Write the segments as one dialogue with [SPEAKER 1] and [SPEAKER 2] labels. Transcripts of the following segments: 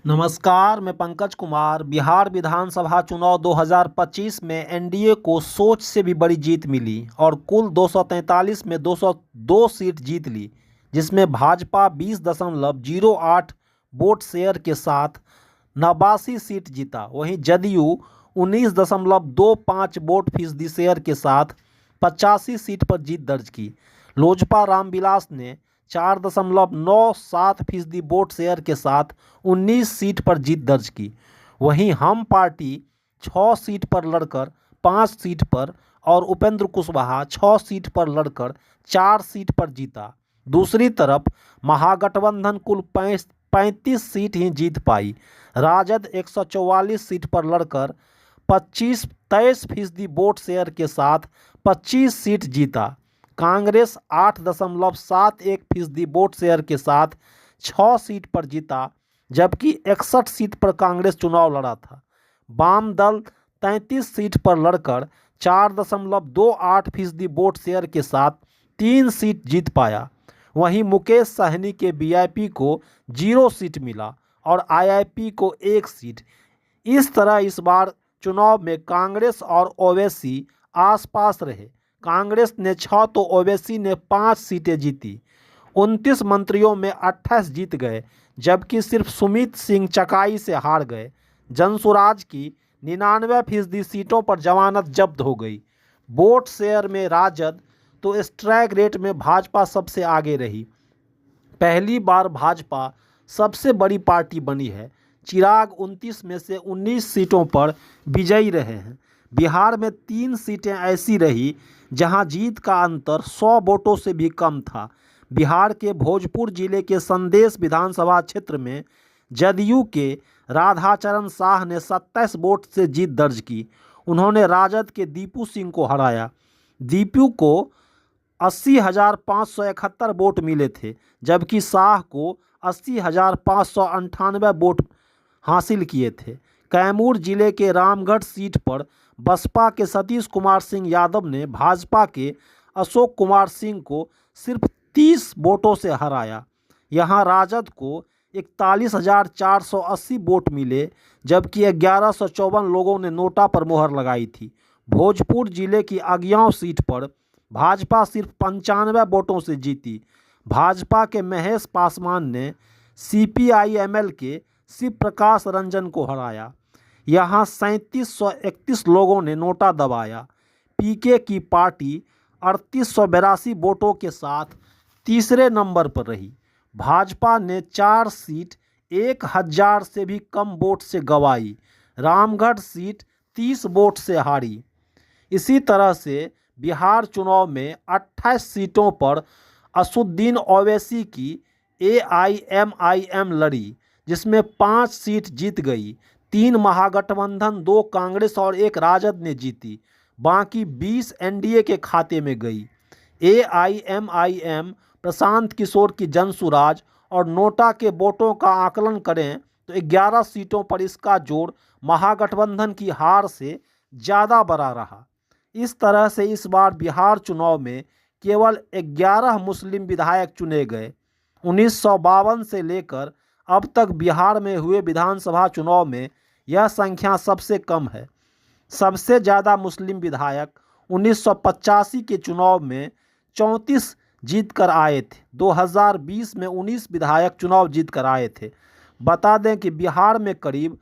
[SPEAKER 1] नमस्कार, मैं पंकज कुमार। बिहार विधानसभा चुनाव 2025 में एनडीए को सोच से भी बड़ी जीत मिली और कुल 243 में 202 सीट जीत ली, जिसमें भाजपा 20.08 वोट शेयर के साथ 89 सीट जीता। वहीं जदयू 19.25 वोट फीसदी शेयर के साथ 85 सीट पर जीत दर्ज की। लोजपा रामविलास ने 4.97% वोट शेयर के साथ 19 सीट पर जीत दर्ज की। वहीं हम पार्टी 6 सीट पर लड़कर 5 सीट पर और उपेंद्र कुशवाहा 6 सीट पर लड़कर 4 सीट पर जीता। दूसरी तरफ महागठबंधन कुल 35 सीट ही जीत पाई। राजद 144 सीट पर लड़कर 23% वोट शेयर के साथ 25 सीट जीता। कांग्रेस 8.71% वोट शेयर के साथ 6 सीट पर जीता, जबकि 61 सीट पर कांग्रेस चुनाव लड़ा था। वाम दल 33 सीट पर लड़कर 4.28% वोट शेयर के साथ 3 सीट जीत पाया। वहीं मुकेश सहनी के वीआईपी को 0 सीट मिला और आईआईपी को 1 सीट। इस तरह इस बार चुनाव में कांग्रेस और ओवैसी आसपास रहे। कांग्रेस ने 6 तो ओवैसी ने 5 सीटें जीती। 29 मंत्रियों में 28 जीत गए, जबकि सिर्फ सुमित सिंह चकाई से हार गए। जनसुराज की 99% सीटों पर जमानत जब्त हो गई। वोट शेयर में राजद तो स्ट्राइक रेट में भाजपा सबसे आगे रही। पहली बार भाजपा सबसे बड़ी पार्टी बनी है। चिराग 29 में से 19 सीटों पर विजयी रहे हैं। बिहार में 3 सीटें ऐसी रही जहां जीत का अंतर 100 वोटों से भी कम था। बिहार के भोजपुर जिले के संदेश विधानसभा क्षेत्र में जदयू के राधाचरण शाह ने 27 वोट से जीत दर्ज की। उन्होंने राजद के दीपू सिंह को हराया। दीपू को 80,571 वोट मिले थे, जबकि शाह को 80,598 वोट हासिल किए थे। कैमूर जिले के रामगढ़ सीट पर बसपा के सतीश कुमार सिंह यादव ने भाजपा के अशोक कुमार सिंह को सिर्फ 30 वोटों से हराया। यहां राजद को 41,480 वोट मिले, जबकि 1154 लोगों ने नोटा पर मोहर लगाई थी। भोजपुर जिले की अगियाँव सीट पर भाजपा सिर्फ 95 वोटों से जीती। भाजपा के महेश पासवान ने सीपीआईएमएल के शिव प्रकाश रंजन को हराया। यहां 3731 लोगों ने नोटा दबाया। पीके की पार्टी 3882 वोटों के साथ तीसरे नंबर पर रही। भाजपा ने 4 सीट 1000 से भी कम वोट से गंवाई। रामगढ़ सीट 30 वोट से हारी। इसी तरह से बिहार चुनाव में 28 सीटों पर असुद्दीन ओवैसी की एआईएमआईएम लड़ी, जिसमें 5 सीट जीत गई। 3 महागठबंधन, 2 कांग्रेस और 1 राजद ने जीती। बाकी 20 एनडीए के खाते में गई। एआईएमआईएम प्रशांत किशोर की जनसुराज और नोटा के वोटों का आकलन करें तो 11 सीटों पर इसका जोड़ महागठबंधन की हार से ज़्यादा बड़ा रहा। इस तरह से इस बार बिहार चुनाव में केवल 11 मुस्लिम विधायक चुने गए। 1952 से लेकर अब तक बिहार में हुए विधानसभा चुनाव में यह संख्या सबसे कम है। सबसे ज़्यादा मुस्लिम विधायक 1985 के चुनाव में 34 जीत कर आए थे। 2020 में 19 विधायक चुनाव जीत कर आए थे। बता दें कि बिहार में करीब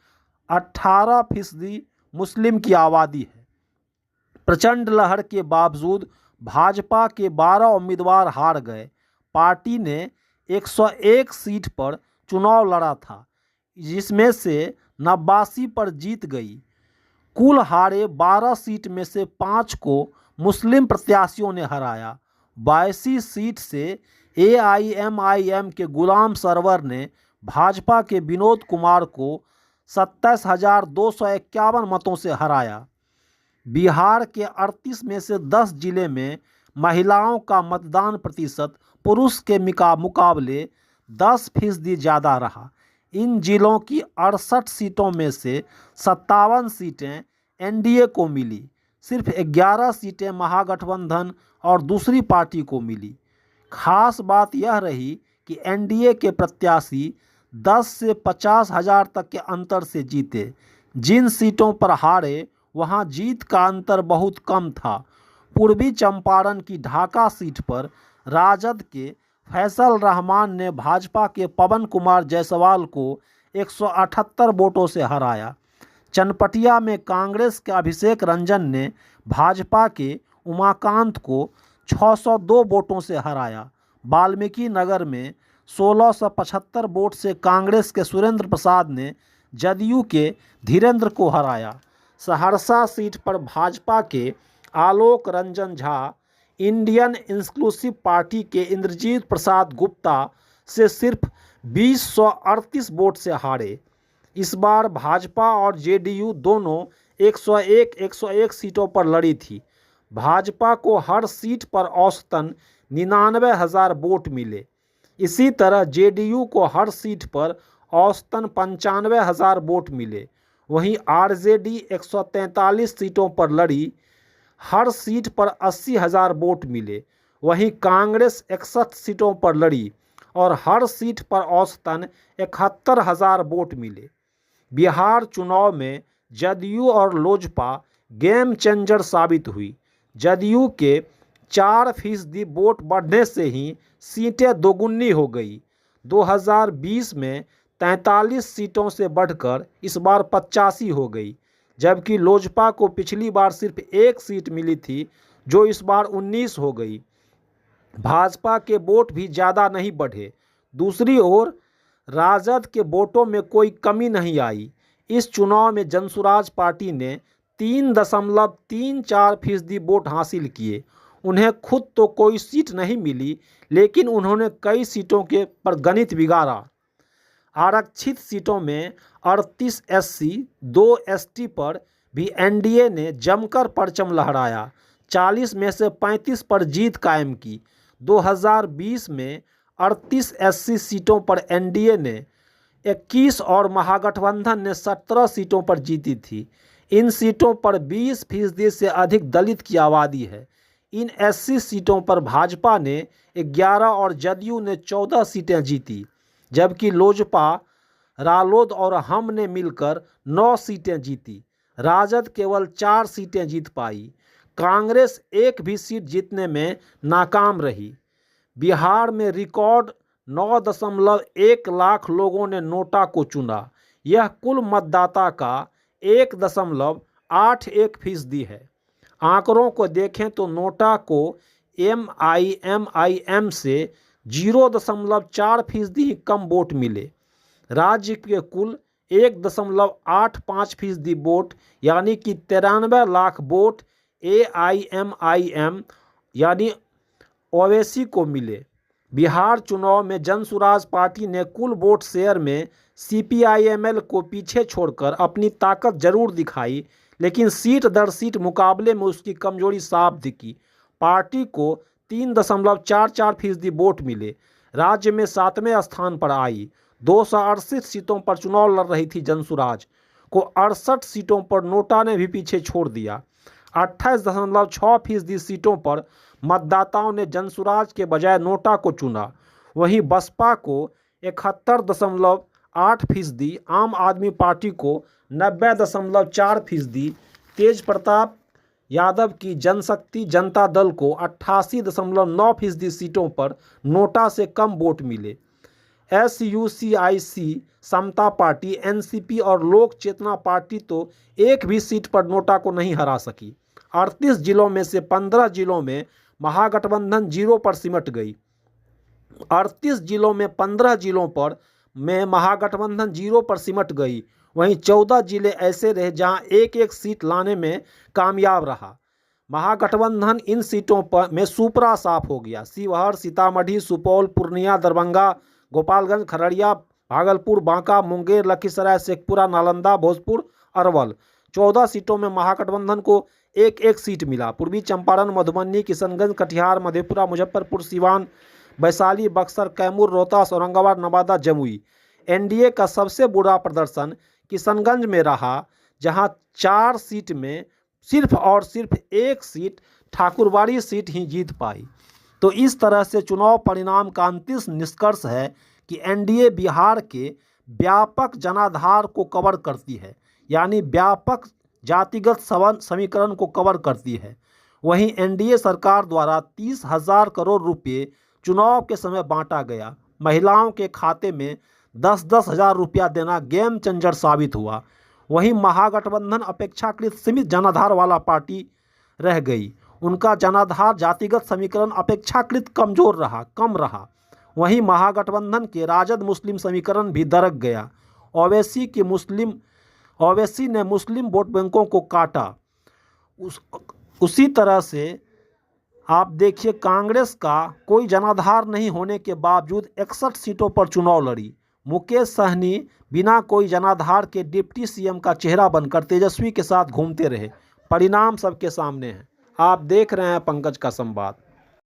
[SPEAKER 1] 18% मुस्लिम की आबादी है। प्रचंड लहर के बावजूद भाजपा के 12 उम्मीदवार हार गए। पार्टी ने 101 सीट पर चुनाव लड़ा था, जिसमें से 89 पर जीत गई। कुल हारे 12 सीट में से 5 को मुस्लिम प्रत्याशियों ने हराया। 82 सीट से एआईएमआईएम के गुलाम सरवर ने भाजपा के विनोद कुमार को 27,251 मतों से हराया। बिहार के 38 में से 10 जिले में महिलाओं का मतदान प्रतिशत पुरुष के मुकाबले 10% ज़्यादा रहा। इन जिलों की 68 सीटों में से 57 सीटें एनडीए को मिली। सिर्फ 11 सीटें महागठबंधन और दूसरी पार्टी को मिली। खास बात यह रही कि एनडीए के प्रत्याशी 10 से 50 हजार तक के अंतर से जीते। जिन सीटों पर हारे वहां जीत का अंतर बहुत कम था। पूर्वी चंपारण की ढाका सीट पर राजद के फैसल रहमान ने भाजपा के पवन कुमार जायसवाल को 178 वोटों से हराया। चनपटिया में कांग्रेस के अभिषेक रंजन ने भाजपा के उमाकांत को 602 वोटों से हराया। वाल्मीकि नगर में 1675 वोट से कांग्रेस के सुरेंद्र प्रसाद ने जदयू के धीरेन्द्र को हराया। सहरसा सीट पर भाजपा के Alok Ranjan Jha Indian Inclusive Party के इंद्रजीत प्रसाद गुप्ता से सिर्फ 2038 वोट से हारे। इस बार भाजपा और जेडीयू दोनों 101 सीटों पर लड़ी थी। भाजपा को हर सीट पर औसतन 99,000 वोट मिले। इसी तरह जेडीयू को हर सीट पर औसतन 95,000 वोट मिले। वहीं आरजेडी 143 सीटों पर लड़ी, हर सीट पर 80,000 वोट मिले। वहीं कांग्रेस 61 सीटों पर लड़ी और हर सीट पर औसतन 71,000 वोट मिले। बिहार चुनाव में जदयू और लोजपा गेम चेंजर साबित हुई। जदयू के 4% वोट बढ़ने से ही सीटें दोगुनी हो गई। 2020 में 43 सीटों से बढ़कर इस बार 85 हो गई, जबकि लोजपा को पिछली बार सिर्फ 1 सीट मिली थी जो इस बार 19 हो गई। भाजपा के वोट भी ज़्यादा नहीं बढ़े। दूसरी ओर राजद के वोटों में कोई कमी नहीं आई। इस चुनाव में जनसुराज पार्टी ने 3.34% वोट हासिल किए। उन्हें खुद तो कोई सीट नहीं मिली, लेकिन उन्होंने कई सीटों के पर गणित बिगाड़ा। आरक्षित सीटों में 38 SC, 2 ST पर भी एनडीए ने जमकर परचम लहराया। 40 में से 35 पर जीत कायम की। 2020 में 38 SC सीटों पर एनडीए ने 21 और महागठबंधन ने 17 सीटों पर जीती थी। इन सीटों पर 20% से अधिक दलित की आबादी है। इन SC सीटों पर भाजपा ने 11 और जदयू ने 14 सीटें जीती, जबकि लोजपा, रालोद और हम ने मिलकर 9 सीटें जीती। राजद केवल 4 सीटें जीत पाई। कांग्रेस एक भी सीट जीतने में नाकाम रही। बिहार में रिकॉर्ड 9.1 लाख लोगों ने नोटा को चुना। यह कुल मतदाता का 1.81% है। आंकड़ों को देखें तो नोटा को MIM से 0.4% ही कम वोट मिले। राज्य के कुल 1.85% वोट यानी कि 93 लाख वोट AIMIM यानी ओवैसी को मिले। बिहार चुनाव में जनसुराज पार्टी ने कुल वोट शेयर में CPIML को पीछे छोड़कर अपनी ताकत जरूर दिखाई, लेकिन सीट दर सीट मुकाबले में उसकी कमजोरी साफ दिखी। पार्टी को 3.44% वोट मिले। राज्य में 7वें स्थान पर आई। 268 सीटों पर चुनाव लड़ रही थी जनसुराज को 68 सीटों पर नोटा ने भी पीछे छोड़ दिया। 28.6% सीटों पर मतदाताओं ने जनसुराज के बजाय नोटा को चुना। वहीं बसपा को 71.8%, आम आदमी पार्टी को 90.4%, तेज प्रताप यादव की जनशक्ति जनता दल को 88.9% सीटों पर नोटा से कम वोट मिले। SUCIC, समता पार्टी, NCP और लोक चेतना पार्टी तो एक भी सीट पर नोटा को नहीं हरा सकी। 38 जिलों में से 15 जिलों में महागठबंधन 0 पर सिमट गई। 38 जिलों में 15 जिलों पर महागठबंधन 0 पर सिमट गई। वहीं 14 जिले ऐसे रहे जहां एक एक सीट लाने में कामयाब रहा। महागठबंधन इन सीटों पर में सुपरा साफ हो गया। शिवहर, सीतामढ़ी, सुपौल, पूर्णिया, दरभंगा, गोपालगंज, खगड़िया, भागलपुर, बांका, मुंगेर, लखीसराय, शेखपुरा, नालंदा, भोजपुर, अरवल 14 सीटों में महागठबंधन को एक एक सीट मिला। पूर्वी चंपारण, मधुबनी, किशनगंज, कटिहार, मधेपुरा, मुजफ्फरपुर, सिवान, वैशाली, बक्सर, कैमूर, रोहतास, औरंगाबाद, नवादा, जमुई। एनडीए का सबसे बुरा प्रदर्शन किशनगंज में रहा, जहां 4 सीट में सिर्फ और सिर्फ 1 सीट ठाकुरबाड़ी सीट ही जीत पाई। तो इस तरह से चुनाव परिणाम का अंतिम निष्कर्ष है कि एनडीए बिहार के व्यापक जनाधार को कवर करती है, यानी व्यापक जातिगत समीकरण को कवर करती है। वहीं एनडीए सरकार द्वारा 30,000 करोड़ रुपये चुनाव के समय बांटा गया। महिलाओं के खाते में 10-10 हज़ार रुपया देना गेम चेंजर साबित हुआ। वहीं महागठबंधन अपेक्षाकृत सीमित जनाधार वाला पार्टी रह गई। उनका जनाधार जातिगत समीकरण अपेक्षाकृत कम रहा। वहीं महागठबंधन के राजद मुस्लिम समीकरण भी दरक गया। ओवैसी ने मुस्लिम वोट बैंकों को काटा। उसी तरह से आप देखिए, कांग्रेस का कोई जनाधार नहीं होने के बावजूद 61 सीटों पर चुनाव लड़ी। मुकेश सहनी बिना कोई जनाधार के डिप्टी सीएम का चेहरा बनकर तेजस्वी के साथ घूमते रहे। परिणाम सबके सामने है। आप देख रहे हैं पंकज का संवाद।